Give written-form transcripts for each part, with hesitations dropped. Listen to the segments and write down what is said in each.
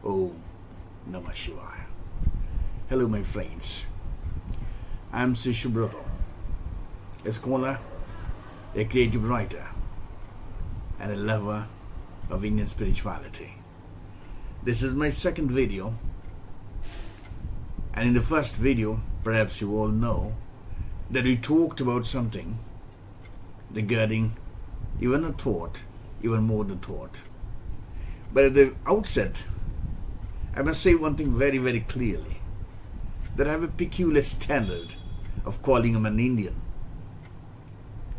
Om Namah Shivaya. Hello my friends, I am Sri Subrata, a scholar, a creative writer and a lover of Indian spirituality. This is my second video, and in the first video perhaps you all know that we talked about something regarding even a thought, even more than thought. But at the outset, I must say one thing very, very clearly, that I have a peculiar standard of calling him an Indian.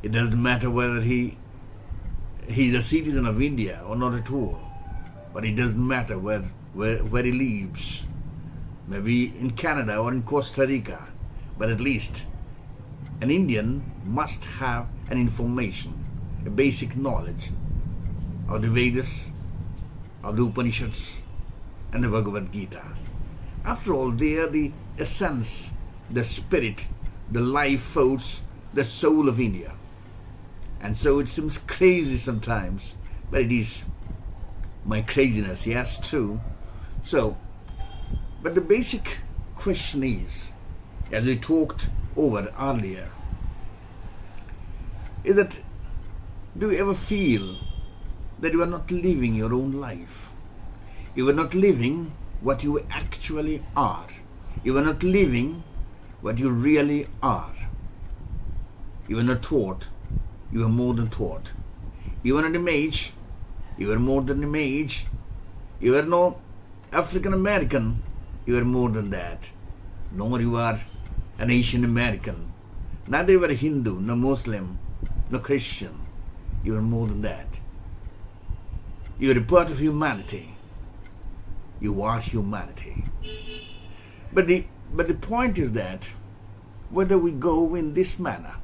It doesn't matter whether he's a citizen of India or not at all, but it doesn't matter where he lives, maybe in Canada or in Costa Rica, but at least an Indian must have an information, a basic knowledge of the Vedas, of the Upanishads and the Bhagavad Gita. After all, they are the essence, the spirit, the life force, the soul of India. And so it seems crazy sometimes, but it is my craziness, yes, true. So, but the basic question is, as we talked over earlier, is that do you ever feel that you are not living your own life? You are not living what you actually are. You are not living what you really are. You are not thought. You are more than thought. You are not image. You are more than image. You are no African American. You are more than that. Nor you are an Asian American. Neither you are a Hindu, no Muslim, no Christian. You are more than that. You are a part of humanity. You are humanity. But the point is that whether we go in this manner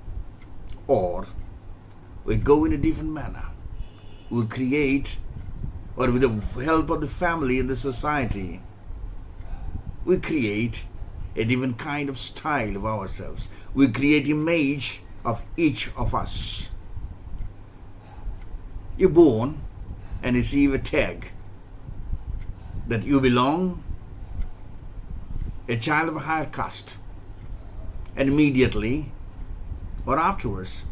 or we go in a different manner, we create, or with the help of the family and the society, we create a different kind of style of ourselves. We create image of each of us. You're born and receive a tag that you belong a child of a higher caste, and immediately or afterwards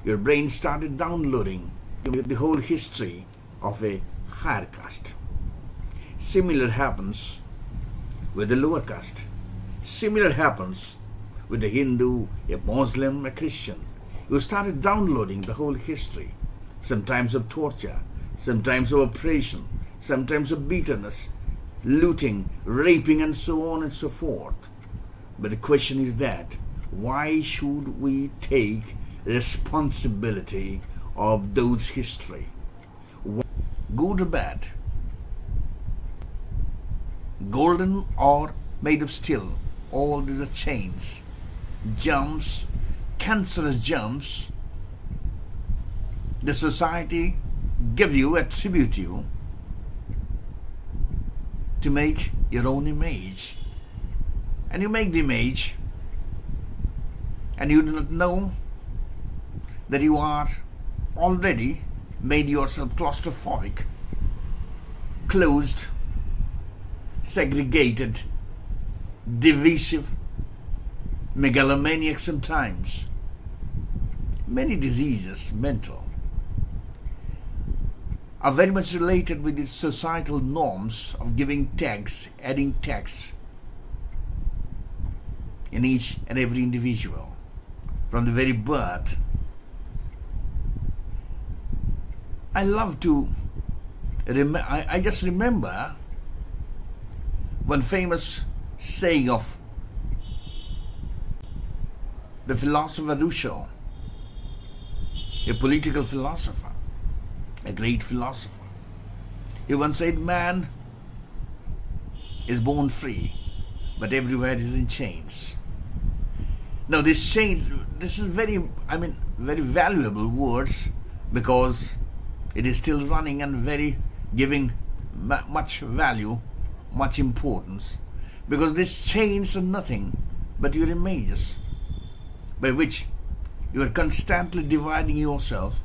your brain started downloading the whole history of a higher caste. Similar happens with the lower caste. Similar happens with a Hindu, a Muslim, a Christian. You started downloading the whole history, sometimes of torture, sometimes of oppression, sometimes of bitterness, looting, raping, and so on and so forth. But the question is that, why should we take responsibility of those history? Good or bad, golden or made of steel, all these are chains, germs, cancerous germs. The society give you, attribute you to make your own image. And you make the image and you do not know that you are already made yourself claustrophobic, closed, segregated, divisive, megalomaniac sometimes. Many diseases, mental, are very much related with the societal norms of giving tags, adding tags in each and every individual from the very birth. I love to I just remember one famous saying of the philosopher Rousseau, a political philosopher, a great philosopher. He once said, man is born free, but everywhere is in chains. Now this chains, this is very valuable words, because it is still running and very giving much value, much importance, because these chains are nothing but your images, by which you are constantly dividing yourself,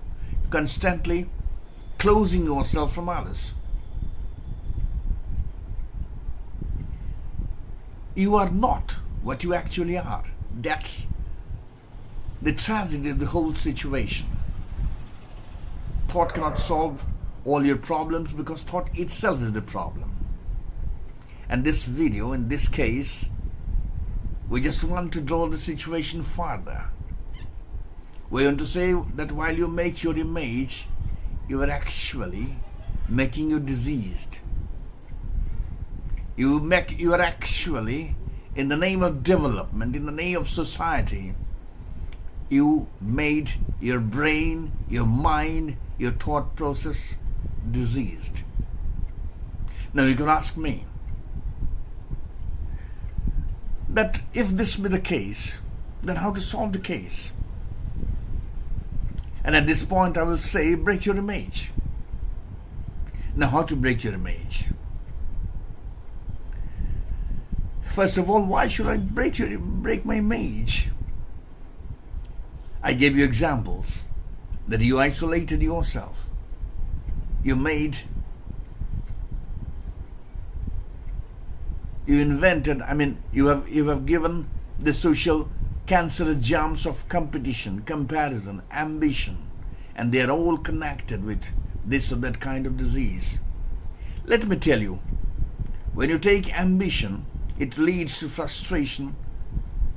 constantly closing yourself from others. you are not what you actually are. That's the tragedy of the whole situation. Thought cannot solve all your problems because thought itself is the problem. And this video, in this case, we just want to draw the situation further. We want to say that while you make your image, you are actually making you diseased. You are actually, in the name of development, in the name of society, you made your brain, your mind, your thought process diseased. Now you can ask me that if this be the case, then how to solve the case? And at this point I will say, break your image. Now how to break your image? First of all, why should I break my image? I gave you examples that you isolated yourself. You have given the social cancerous germs of competition, comparison, ambition, and they are all connected with this or that kind of disease. Let me tell you, when you take ambition, it leads to frustration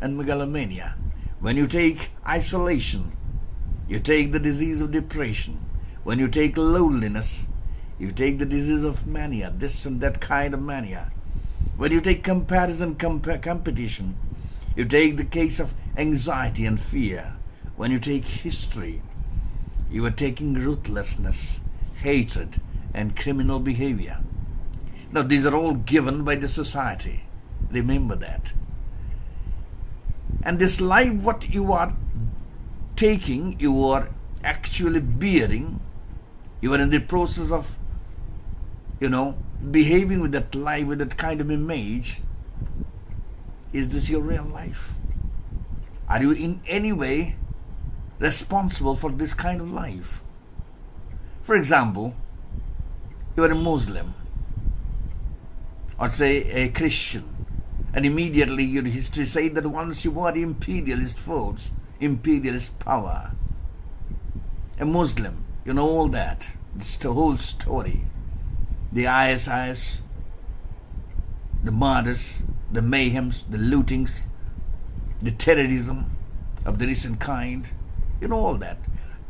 and megalomania. When you take isolation, you take the disease of depression. When you take loneliness, you take the disease of mania, this and that kind of mania. When you take comparison, competition, you take the case of anxiety and fear. When you take history, you are taking ruthlessness, hatred, and criminal behavior. Now, these are all given by the society. Remember that. And this life, what you are taking, you are actually bearing. You are in the process of, behaving with that life, with that kind of image. Is this your real life? Are you in any way responsible for this kind of life? For example, you are a Muslim, or say a Christian, and immediately your history says that once you were imperialist force, imperialist power. A Muslim, you know all that. It's the whole story. The ISIS, the murders, the mayhems, the lootings, the terrorism of the recent kind. You know all that.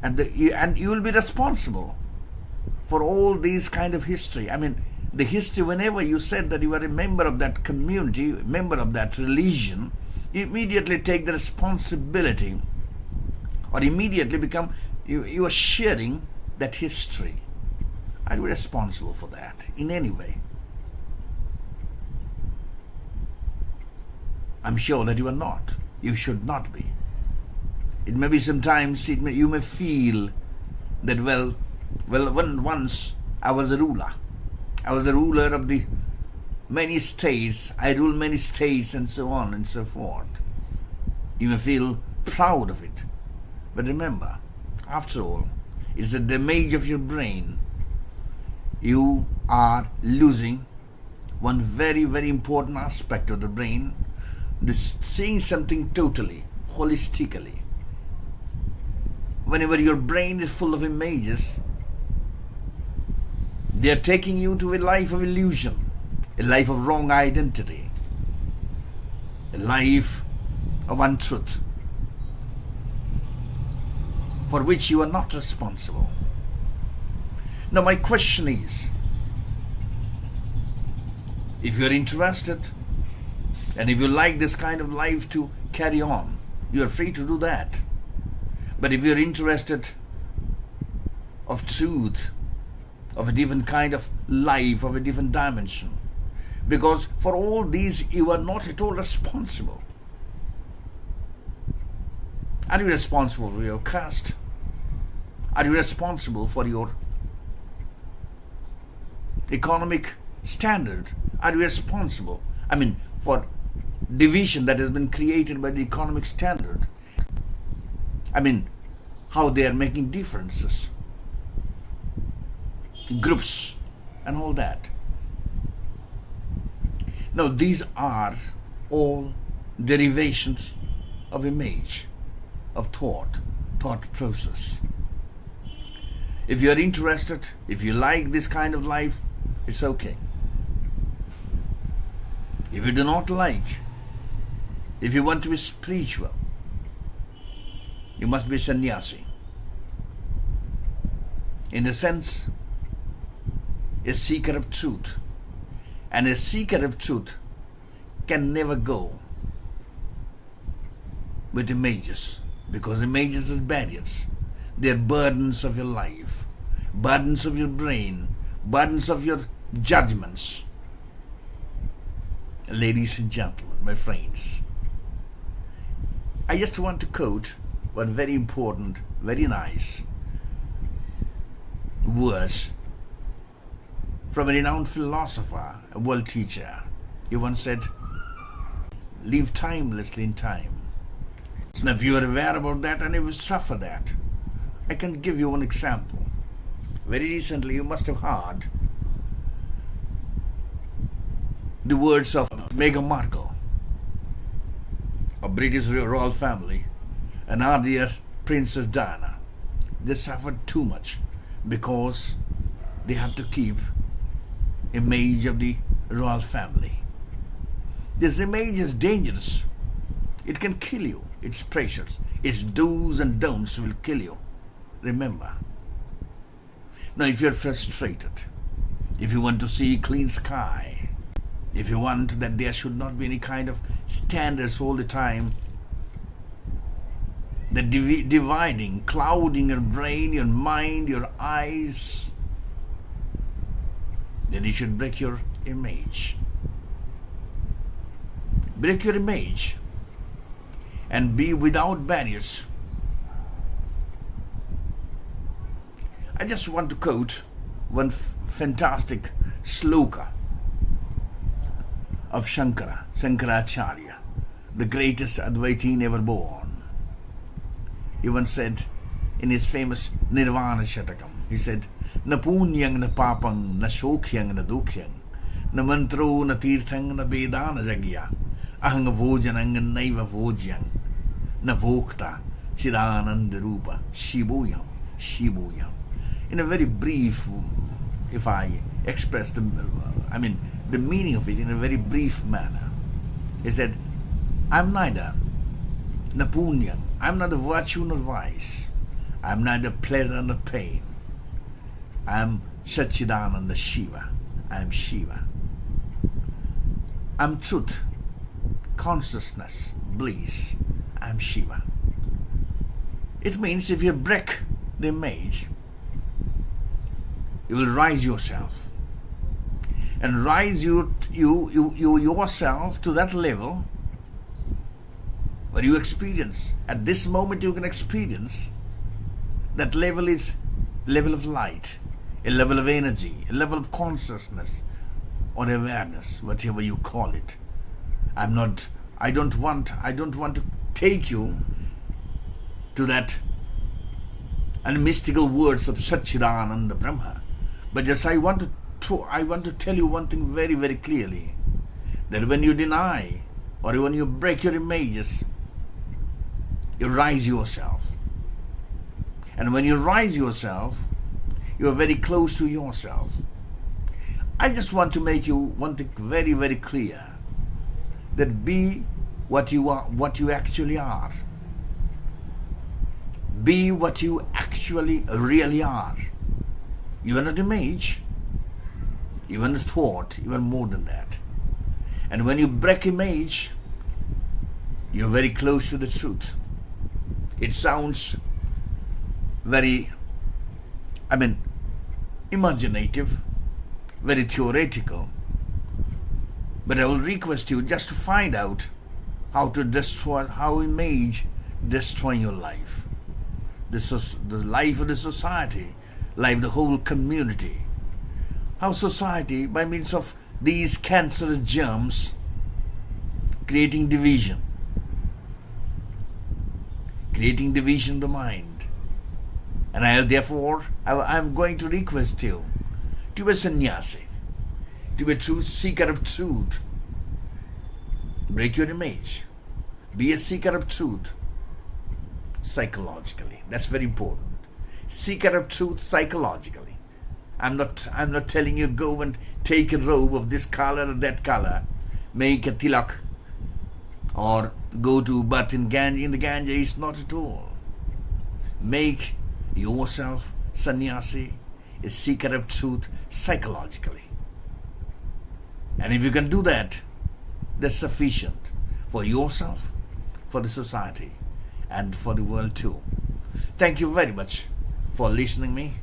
And you will be responsible for all these kind of history. The history, whenever you said that you are a member of that community, a member of that religion, you immediately take the responsibility, or immediately become, you are sharing that history. Are you responsible for that in any way? I'm sure that you are not. You should not be. It may be sometimes, you may feel that, once I was a ruler. I was the ruler of the many states. I ruled many states and so on and so forth. You may feel proud of it. But remember, after all, it's the damage of your brain. You are losing one very, very important aspect of the brain, seeing something totally, holistically. Whenever your brain is full of images, they are taking you to a life of illusion, a life of wrong identity, a life of untruth, for which you are not responsible. Now my question is, if you are interested and if you like this kind of life to carry on, you are free to do that. But if you are interested of truth, of a different kind of life, of a different dimension, because for all these you are not at all responsible. Are you responsible for your caste? Are you responsible for your economic standard? Are you responsible? For division that has been created by the economic standard. How they are making differences, groups, and all that. Now, these are all derivations of image, of thought process. If you are interested, if you like this kind of life, it's okay. If you do not like, if you want to be spiritual, you must be sannyasi. In the sense, a seeker of truth. And a seeker of truth can never go with images, because images are barriers. They are burdens of your life, burdens of your brain, burdens of your judgments. Ladies and gentlemen, my friends, I just want to quote one very important, very nice verse from a renowned philosopher, a world teacher. He once said, live timelessly in time. Now, if you are aware about that and you will suffer that, I can give you one example. Very recently, you must have heard the words of Meghan Markle, a British royal family, and our dear Princess Diana. They suffered too much because they had to keep image of the royal family. This image is dangerous. It can kill you. It's precious. Its do's and don'ts will kill you. Remember. Now, if you're frustrated, if you want to see clean sky, if you want that there should not be any kind of standards all the time, that dividing, clouding your brain, your mind, your eyes, then you should break your image. Break your image and be without barriers. I just want to quote one fantastic sloka of Shankaracharya, the greatest Advaitin ever born. He once said in his famous Nirvana Shatakam, he said, Na punyang na papang na shokhyang na dukhyang na mantro na tirthang na bedana jagya ahang vojanang naiva vojyang na vokta chidananda rupa shibuyam shibuyam. In a very brief, if I express the meaning of it in a very brief manner, he said, I'm neither Napunyam, I'm neither virtue nor vice, I'm neither pleasure nor pain, I'm Satchidananda Shiva, I'm Shiva. I'm truth, consciousness, bliss, I'm Shiva. It means if you break the image, you will rise yourself and rise you yourself to that level where you experience. At this moment you can experience that level is level of light, a level of energy, a level of consciousness or awareness, whatever you call it. I don't want to take you to that and mystical words of Satchidananda Brahma. But just I want to tell you one thing very, very clearly, that when you deny or when you break your images, you rise yourself. And when you rise yourself, you are very close to yourself. I just want to make you one thing very, very clear, that be what you are, what you actually are. Be what you actually really are. You are not image, you are not thought, you are more than that. And when you break image, you are very close to the truth. It sounds very, imaginative, very theoretical. But I will request you just to find out how image destroy your life. The life of the society, life of the whole community. How society, by means of these cancerous germs, creating division of the mind. And I'm going to request you to be a sannyasi, to be a true seeker of truth. Break your image. Be a seeker of truth psychologically. That's very important. Seeker of truth psychologically. I'm not telling you go and take a robe of this color or that color, make a tilak, or go to bath in Ganja. In the Ganja, it's not at all. Make yourself sannyasi, a seeker of truth psychologically. And if you can do that, that's sufficient for yourself, for the society, and for the world too. Thank you very much for listening me.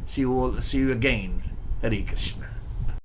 See you again. Hare Krishna.